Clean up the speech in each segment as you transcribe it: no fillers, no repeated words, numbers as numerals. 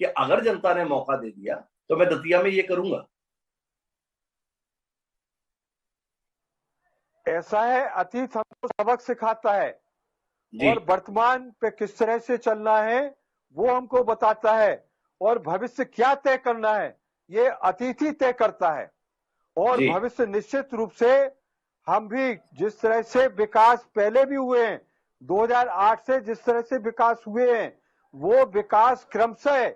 कि अगर जनता ने मौका दे दिया तो मैं दतिया में ये करूंगा। ऐसा है, अतीत हमको सबक सिखाता है जी और वर्तमान पे किस तरह से चलना है वो हमको बताता है, और भविष्य क्या तय करना है ये अतीत ही तय करता है। और जी भविष्य निश्चित रूप से हम भी जिस तरह से विकास पहले भी हुए हैं, 2008 से जिस तरह से विकास हुए हैं, वो विकास क्रमशः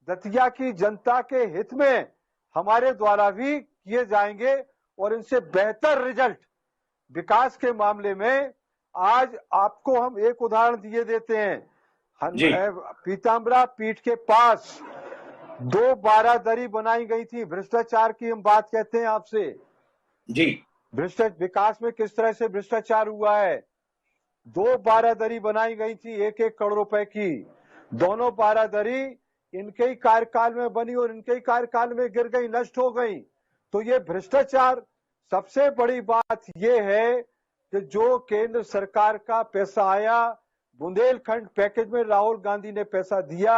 दतिया की जनता के हित में हमारे द्वारा भी किए जाएंगे, और इनसे बेहतर रिजल्ट विकास के मामले में आज आपको हम एक उदाहरण दिए देते हैं। जी पीताम्बरा पीठ के पास 2 बारादरी बनाई गई थी, भ्रष्टाचार की हम बात कहते हैं आपसे। जी भ्रष्टाचार विकास में किस तरह से भ्रष्टाचार हुआ है। 2 बारादरी बनाई गई थी 1-1 करोड़ रुपए की। दोनों बारादरी इनके ही कार्यकाल में बनी और इनके ही कार्यकाल में गिर गई, नष्ट हो गई। तो ये भ्रष्टाचार। सबसे बड़ी बात ये है कि जो केंद्र सरकार का पैसा आया, बुंदेलखंड पैकेज में राहुल गांधी ने पैसा दिया,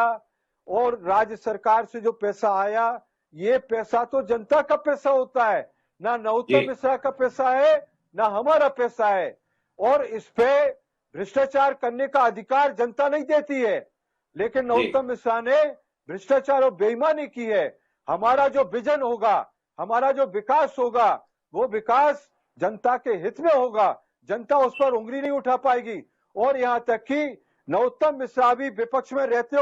और राज्य सरकार से जो पैसा आया, ये पैसा तो जनता का पैसा होता है, ना जी नरोत्तम मिश्रा का पैसा है ना हमारा पैसा है। और इस पे भ्रष्टाचार करने का अधिकार जनता नहीं देती है, लेकिन जी नरोत्तम मिश्रा ने भ्रष्टाचार और बेईमानी की है। हमारा जो विजन होगा, हमारा जो विकास होगा, वो विकास जनता के हित में होगा। जनता उस पर उंगली नहीं उठा पाएगी। और यहां तक कि नरोत्तम मिश्रा भी विपक्ष में रहते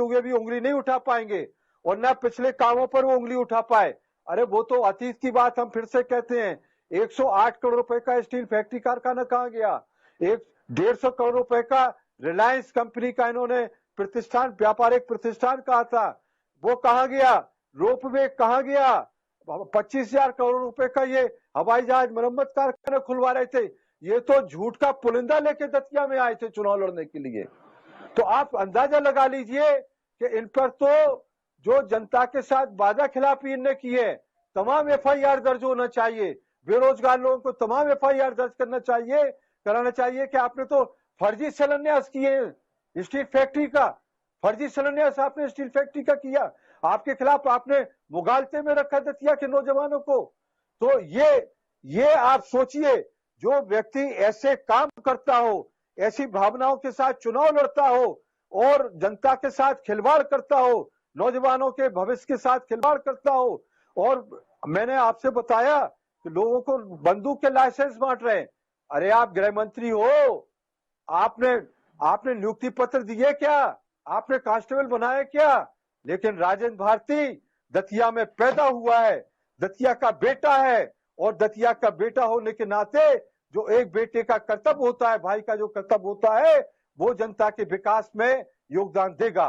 हुए भी उंगली नहीं उठा पाएंगे, और न पिछले कामों पर वो उंगली उठा पाए। अरे वो तो अतीत की बात हम फिर से कहते हैं। 108 करोड़ रुपए का स्टील फैक्ट्री कारखाना कहां गया? 150 करोड़ रुपए का रिलायंस कंपनी का इन्होंने प्रतिष्ठान, व्यापारिक प्रतिष्ठान कहा था, वो कहां गया? रोपवे कहां गया? 25,000 करोड़ रुपए का ये हवाई जहाज मरम्मत कारखाना खुलवा रहे थे। ये तो झूठ का पुलिंदा लेके दतिया में आए थे चुनाव लड़ने के लिए। तो आप अंदाजा लगा लीजिए कि इन पर तो जो जनता के साथ वादा खिलाफी इनने की है, तमाम एफआईआर दर्ज होना चाहिए। बेरोजगार लोगों को तमाम एफआईआर दर्ज कराना चाहिए कि आपने तो फर्जी शिलान्यास किए स्टील फैक्ट्री का। फर्जी शिलान्यास आपने स्टील फैक्ट्री का किया, आपके खिलाफ आपने मुगालते में रखा दतिया के नौजवानों को। तो ये आप सोचिए, जो व्यक्ति ऐसे काम करता हो, ऐसी भावनाओं के साथ चुनाव लड़ता हो और जनता के साथ खिलवाड़ करता हो, नौजवानों के भविष्य के साथ खिलवाड़ करता हो, और मैंने आपसे बताया कि लोगों को बंदूक के लाइसेंस बांट रहे हैं। अरे आप गृह मंत्री हो, आपने नियुक्ति पत्र दिए क्या? आपने कांस्टेबल बनाया क्या? लेकिन राजेंद्र भारती दतिया में पैदा हुआ है, दतिया का बेटा है, और दतिया का बेटा होने के नाते जो एक बेटे का कर्तव्य होता है, भाई का जो कर्तव्य होता है, वो जनता के विकास में योगदान देगा।